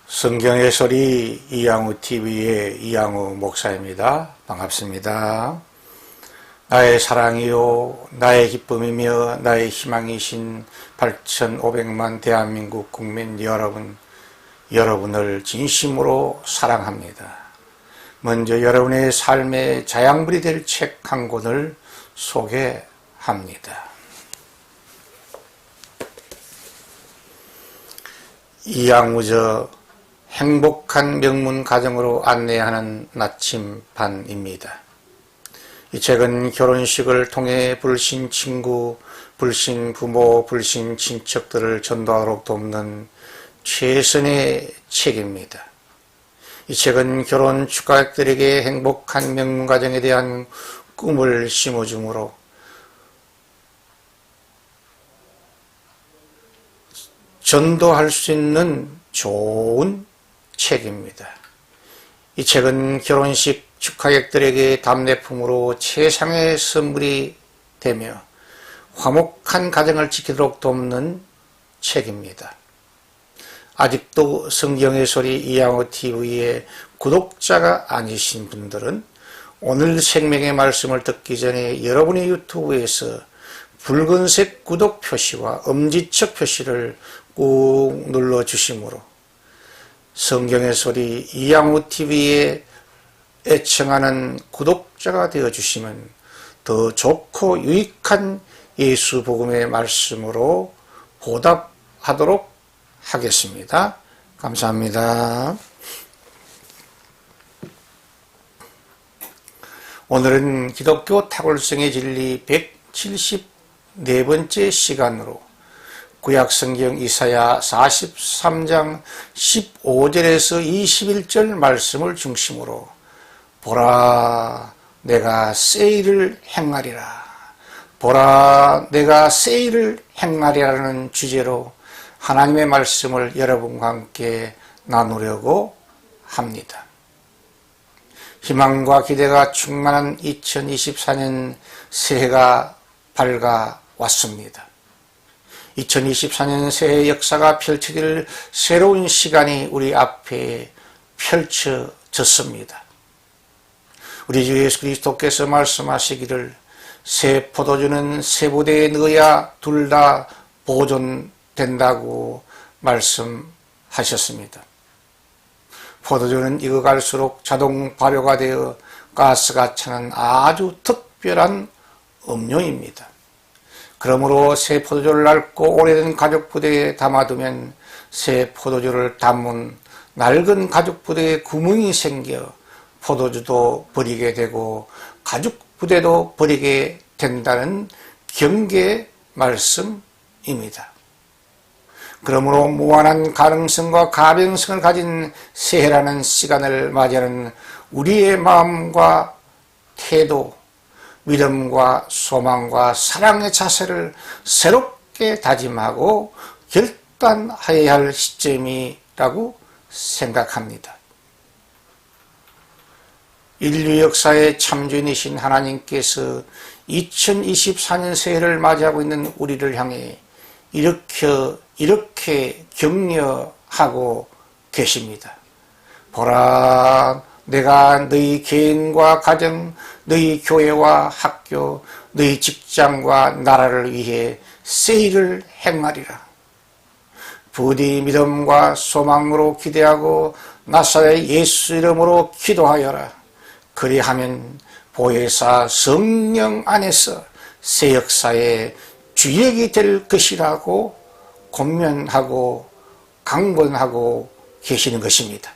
성경의 소리 이양우 TV의 이양우 목사입니다. 반갑습니다. 나의 사랑이요 나의 기쁨이며 나의 희망이신 8,500만 대한민국 국민 여러분을 진심으로 사랑합니다. 먼저 여러분의 삶의 자양분이 될 책 한 권을 소개합니다. 이양우저 행복한 명문 가정으로 안내하는 나침반입니다. 이 책은 결혼식을 통해 불신 친구, 불신 부모, 불신 친척들을 전도하도록 돕는 최선의 책입니다. 이 책은 결혼 축가객들에게 행복한 명문 가정에 대한 꿈을 심어주므로 전도할 수 있는 좋은 책입니다. 이 책은 결혼식 축하객들에게 답례품으로 최상의 선물이 되며 화목한 가정을 지키도록 돕는 책입니다. 아직도 성경의 소리 이양우 TV의 구독자가 아니신 분들은 오늘 생명의 말씀을 듣기 전에 여러분의 유튜브에서 붉은색 구독 표시와 엄지척 표시를 꾹 눌러 주시므로 성경의 소리 이양우 TV에 애청하는 구독자가 되어 주시면 더 좋고 유익한 예수 복음의 말씀으로 보답하도록 하겠습니다. 감사합니다. 오늘은 기독교 탁월성의 진리 174번째 시간으로 구약성경 이사야 43장 15절에서 21절 말씀을 중심으로 보라 내가 새 일을 행하리라, 보라 내가 새 일을 행하리라는 주제로 하나님의 말씀을 여러분과 함께 나누려고 합니다. 희망과 기대가 충만한 2024년 새해가 밝아왔습니다. 2024년 새해 역사가 펼쳐질 새로운 시간이 우리 앞에 펼쳐졌습니다. 우리 주 예수 그리스도께서 말씀하시기를 새 포도주는 새 부대에 넣어야 둘 다 보존된다고 말씀하셨습니다. 포도주는 익어갈수록 자동 발효가 되어 가스가 차는 아주 특별한 음료입니다. 그러므로 새 포도주를 낡고 오래된 가죽 부대에 담아두면 새 포도주를 담은 낡은 가죽 부대에 구멍이 생겨 포도주도 버리게 되고 가죽 부대도 버리게 된다는 경계의 말씀입니다. 그러므로 무한한 가능성과 가변성을 가진 새해라는 시간을 맞이하는 우리의 마음과 태도, 믿음과 소망과 사랑의 자세를 새롭게 다짐하고 결단하여야 할 시점이라고 생각합니다. 인류 역사의 참주인이신 하나님께서 2024년 새해를 맞이하고 있는 우리를 향해 이렇게 격려하고 계십니다. 보라 내가 너희 개인과 가정, 너희 교회와 학교, 너희 직장과 나라를 위해 새 일을 행하리라. 부디 믿음과 소망으로 기대하고 나사렛 예수 이름으로 기도하여라. 그리하면 보혜사 성령 안에서 새 역사의 주역이 될 것이라고 권면하고 강권하고 계시는 것입니다.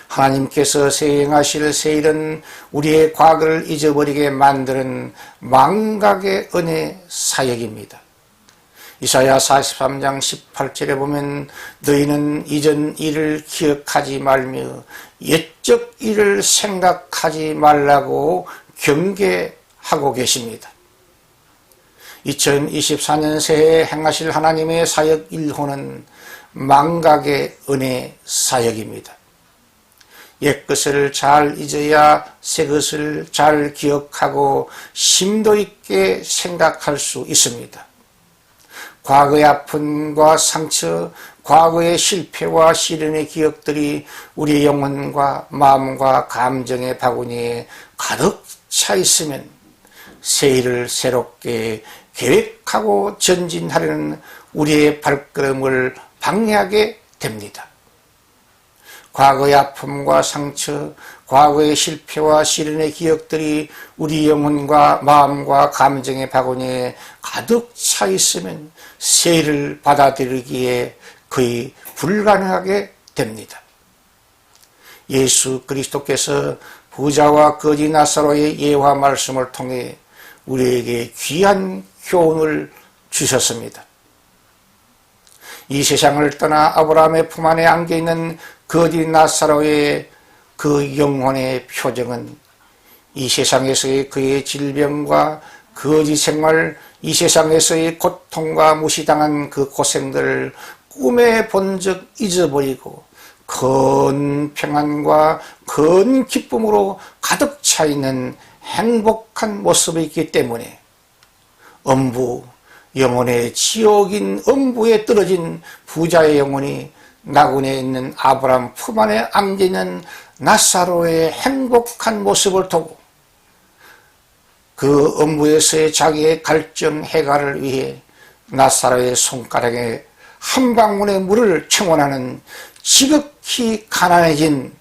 하나님께서 시행하실 새 일은 우리의 과거를 잊어버리게 만드는 망각의 은혜 사역입니다. 이사야 43장 18절에 보면 너희는 이전 일을 기억하지 말며 옛적 일을 생각하지 말라고 경계하고 계십니다. 2024년 새해에 행하실 하나님의 사역 1호는 망각의 은혜 사역입니다. 옛것을 잘 잊어야 새것을 잘 기억하고 심도 있게 생각할 수 있습니다. 과거의 아픔과 상처, 과거의 실패와 시련의 기억들이 우리의 영혼과 마음과 감정의 바구니에 가득 차 있으면 새 일을 새롭게 계획하고 전진하려는 우리의 발걸음을 방해하게 됩니다. 과거의 아픔과 상처, 과거의 실패와 시련의 기억들이 우리 영혼과 마음과 감정의 바구니에 가득 차 있으면 새 일을 받아들이기에 거의 불가능하게 됩니다. 예수 그리스도께서 부자와 거지 나사로의 예화 말씀을 통해 우리에게 귀한 교훈을 주셨습니다. 이 세상을 떠나 아브라함의 품 안에 안겨있는 거지 나사로의 그 영혼의 표정은 이 세상에서의 그의 질병과 거지 생활, 이 세상에서의 고통과 무시당한 그 고생들을 꿈에 본 적 잊어버리고 큰 평안과 큰 기쁨으로 가득 차 있는 행복한 모습이기 때문에 영혼의 지옥인 음부에 떨어진 부자의 영혼이 나군에 있는 아브라함 품 안에 안기는 나사로의 행복한 모습을 두고 그 음부에서의 자기의 갈증 해가를 위해 나사로의 손가락에 한 방울의 물을 청원하는 지극히 가난해진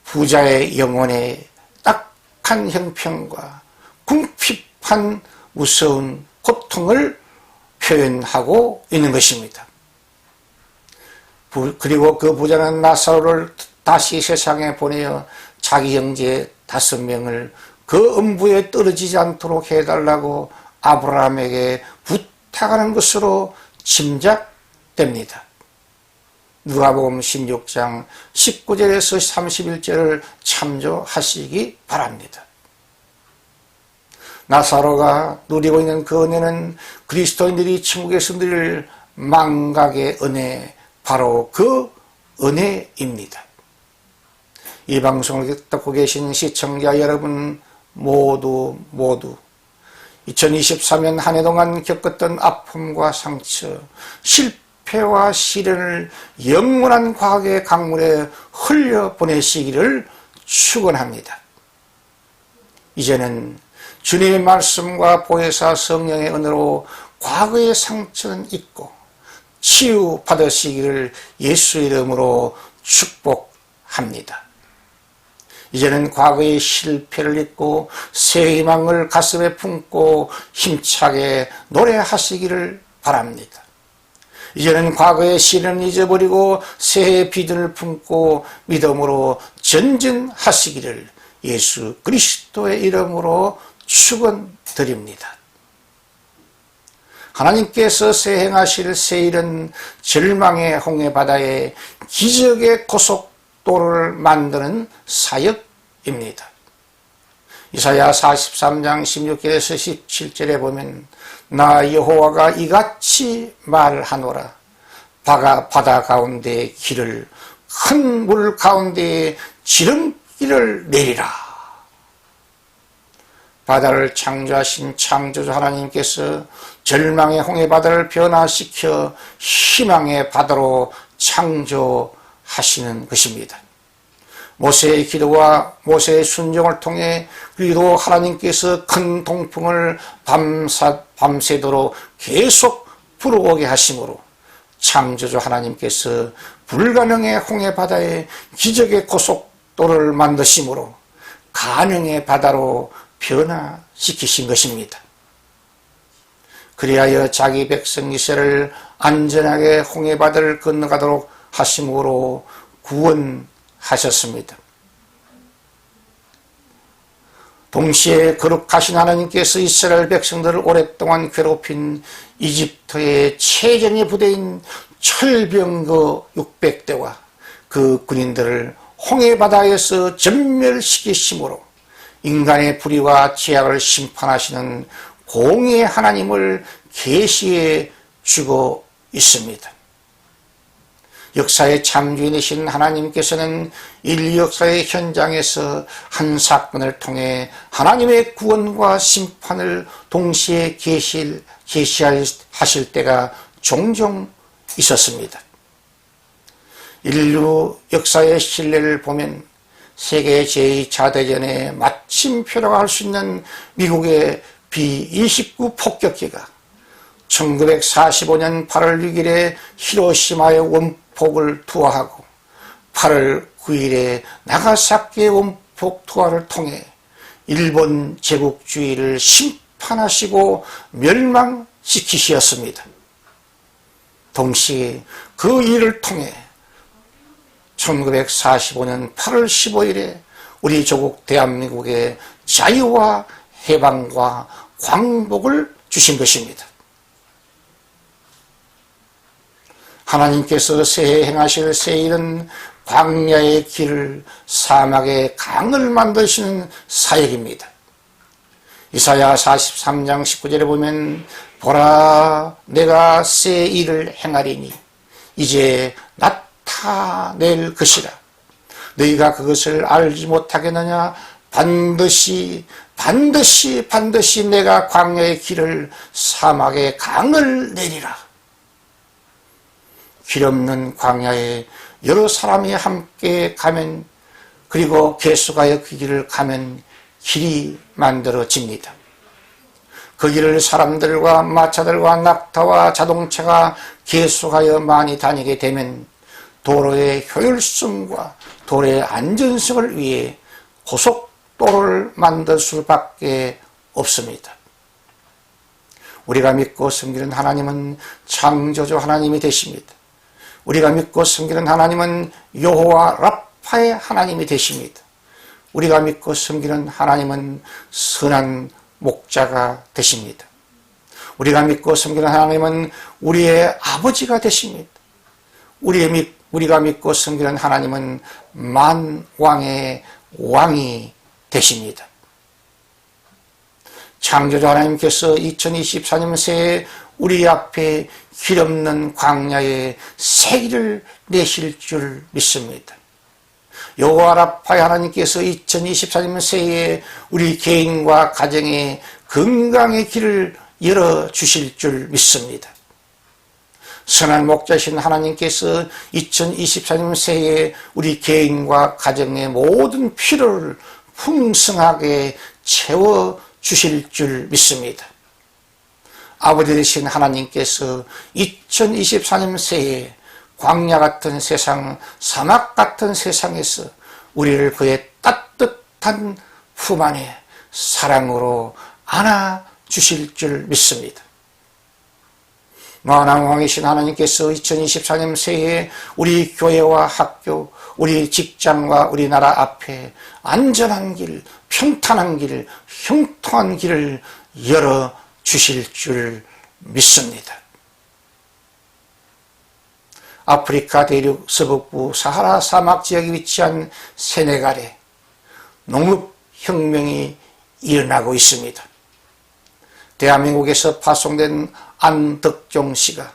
부자의 영혼의 딱한 형편과 궁핍한 무서운 고통을 표현하고 있는 것입니다. 그리고 그 부자는 나사로를 다시 세상에 보내어 자기 형제 5명을 그 음부에 떨어지지 않도록 해달라고 아브라함에게 부탁하는 것으로 짐작됩니다. 누가복음 16장 19절에서 31절을 참조하시기 바랍니다. 나사로가 누리고 있는 그 은혜는 그리스도인들이 천국에서 누릴 망각의 은혜, 바로 그 은혜입니다. 이 방송을 듣고 계신 시청자 여러분 모두 2023년 한 해 동안 겪었던 아픔과 상처, 실패와 시련을 영원한 과거의 강물에 흘려보내시기를 축원합니다. 이제는 주님의 말씀과 보혜사 성령의 은혜로 과거의 상처는 잊고 치유받으시기를 예수 이름으로 축복합니다. 이제는 과거의 실패를 잊고 새 희망을 가슴에 품고 힘차게 노래하시기를 바랍니다. 이제는 과거의 시련을 잊어버리고 새해 비전을 품고 믿음으로 전진하시기를 예수 그리스도의 이름으로 축원드립니다. 하나님께서 세행하실 새 일은 절망의 홍해 바다에 기적의 고속도로를 만드는 사역입니다. 이사야 43장 16절에서 17절에 보면 나 여호와가 이같이 말하노라. 바다 가운데 길을 큰 물 가운데에 지름길을 내리라. 바다를 창조하신 창조주 하나님께서 절망의 홍해 바다를 변화시켜 희망의 바다로 창조하시는 것입니다. 모세의 기도와 모세의 순종을 통해 그리고 하나님께서 큰 동풍을 밤새도록 계속 불어오게 하심으로 창조주 하나님께서 불가능의 홍해 바다에 기적의 고속도로를 만드심으로 가능의 바다로 변화시키신 것입니다. 그리하여 자기 백성 이스라엘을 안전하게 홍해 바다를 건너가도록 하심으로 구원하셨습니다. 동시에 거룩하신 하나님께서 이스라엘 백성들을 오랫동안 괴롭힌 이집트의 최정예 부대인 철병거 600대와 그 군인들을 홍해 바다에서 전멸시키심으로 인간의 불의와 죄악을 심판하시는 공의의 하나님을 계시해 주고 있습니다. 역사의 참주인이신 하나님께서는 인류 역사의 현장에서 한 사건을 통해 하나님의 구원과 심판을 동시에 계시하실 때가 종종 있었습니다. 인류 역사의 신뢰를 보면 세계 제2차 대전에 마침표라고 할 수 있는 미국의 B-29 폭격기가 1945년 8월 6일에 히로시마의 원폭을 투하하고 8월 9일에 나가사키의 원폭 투하를 통해 일본 제국주의를 심판하시고 멸망시키셨습니다. 동시에 그 일을 통해 1945년 8월 15일에 우리 조국 대한민국의 자유와 해방과 광복을 주신 것입니다. 하나님께서 새해 행하실 새일은 광야의 길을 사막의 강을 만드시는 사역입니다. 이사야 43장 19절에 보면 보라 내가 새 일을 행하리니 이제 나타낼 것이라 너희가 그것을 알지 못하겠느냐 반드시 내가 광야의 길을 사막의 강을 내리라. 길 없는 광야에 여러 사람이 함께 가면 그리고 계속하여 그 길을 가면 길이 만들어집니다. 그 길을 사람들과 마차들과 낙타와 자동차가 계속하여 많이 다니게 되면 도로의 효율성과 도로의 안전성을 위해 고속도로를 만들 수밖에 없습니다. 우리가 믿고 섬기는 하나님은 창조주 하나님이 되십니다. 우리가 믿고 섬기는 하나님은 여호와 라파의 하나님이 되십니다. 우리가 믿고 섬기는 하나님은 선한 목자가 되십니다. 우리가 믿고 섬기는 하나님은 우리의 아버지가 되십니다. 우리가 믿고 섬기는 하나님은 만왕의 왕이 되십니다. 창조주 하나님께서 2024년 새해 우리 앞에 길 없는 광야에 새 길을 내실 줄 믿습니다. 여호와 라파의 하나님께서 2024년 새해에 우리 개인과 가정에 건강의 길을 열어주실 줄 믿습니다. 선한 목자신 하나님께서 2024년 새해에 우리 개인과 가정의 모든 필요를 풍성하게 채워주실 줄 믿습니다. 아버지 되신 하나님께서 2024년 새해에 광야 같은 세상, 사막 같은 세상에서 우리를 그의 따뜻한 품 안에 사랑으로 안아주실 줄 믿습니다. 만왕왕이신 하나님께서 2024년 새해에 우리 교회와 학교, 우리 직장과 우리나라 앞에 안전한 길, 평탄한 길, 형통한 길을 열어주실 줄 믿습니다. 아프리카 대륙 서북부 사하라 사막 지역에 위치한 세네갈에 농업혁명이 일어나고 있습니다. 대한민국에서 파송된 안덕종 씨가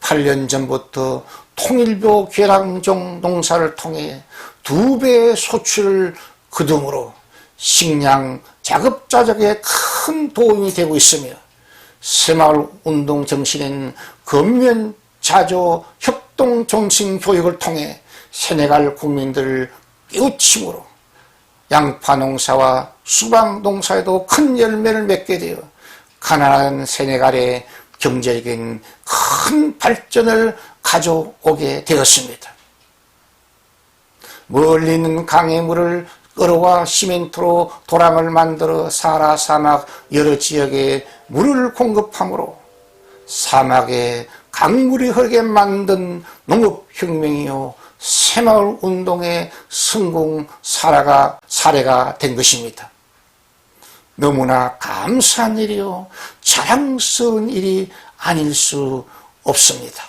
8년 전부터 통일교 계량종 농사를 통해 2배의 소출을 거둠으로 식량 자급자족에 큰 도움이 되고 있으며 새마을 운동 정신인 근면 자조 협동 정신 교육을 통해 세네갈 국민들을 깨우침으로 양파 농사와 수박 농사에도 큰 열매를 맺게 되어 가난한 세네갈의 경제적인 큰 발전을 가져오게 되었습니다. 멀리 있는 강의 물을 끌어와 시멘트로 도랑을 만들어 사하라 사막 여러 지역에 물을 공급함으로 사막에 강물이 흐르게 만든 농업혁명이요 새마을 운동의 성공 사례가 된 것입니다. 너무나 감사한 일이요 자랑스러운 일이 아닐 수 없습니다.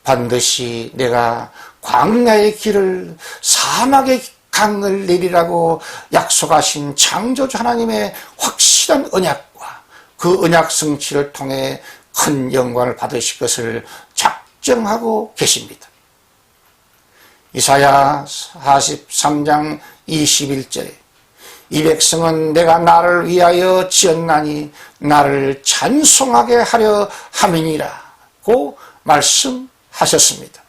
반드시 내가 광야의 길을 사막의 강을 내리라고 약속하신 창조주 하나님의 확실한 언약과 그 언약 성취를 통해 큰 영광을 받으실 것을 작정하고 계십니다. 이사야 43장 21절에 이 백성은 내가 나를 위하여 지었나니 나를 찬송하게 하려 함이니라고 말씀하셨습니다.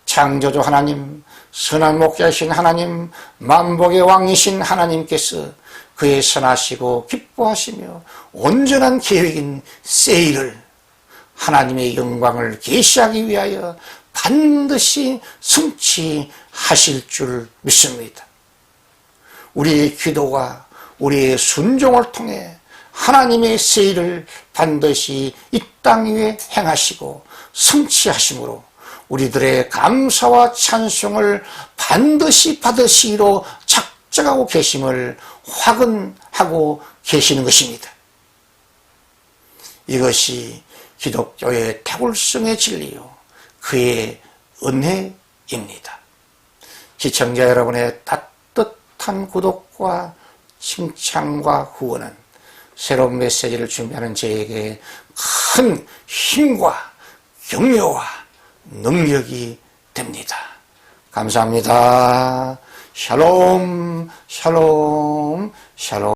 창조주 하나님, 선한 목자이신 하나님, 만복의 왕이신 하나님께서 그의 선하시고 기뻐하시며 온전한 계획인 세일을, 하나님의 영광을 계시하기 위하여 반드시 성취하실 줄 믿습니다. 우리의 기도와 우리의 순종을 통해 하나님의 세일을 반드시 이 땅 위에 행하시고 성취하심으로 우리들의 감사와 찬송을 반드시 받으시기로 작정하고 계심을 확언하고 계시는 것입니다. 이것이 기독교의 태굴성의 진리요 그의 은혜입니다. 시청자 여러분의 따뜻한 구독과 칭찬과 후원은 새로운 메시지를 준비하는 저에게 큰 힘과 격려와 능력이 됩니다. 감사합니다. 샬롬, 샬롬, 샬롬.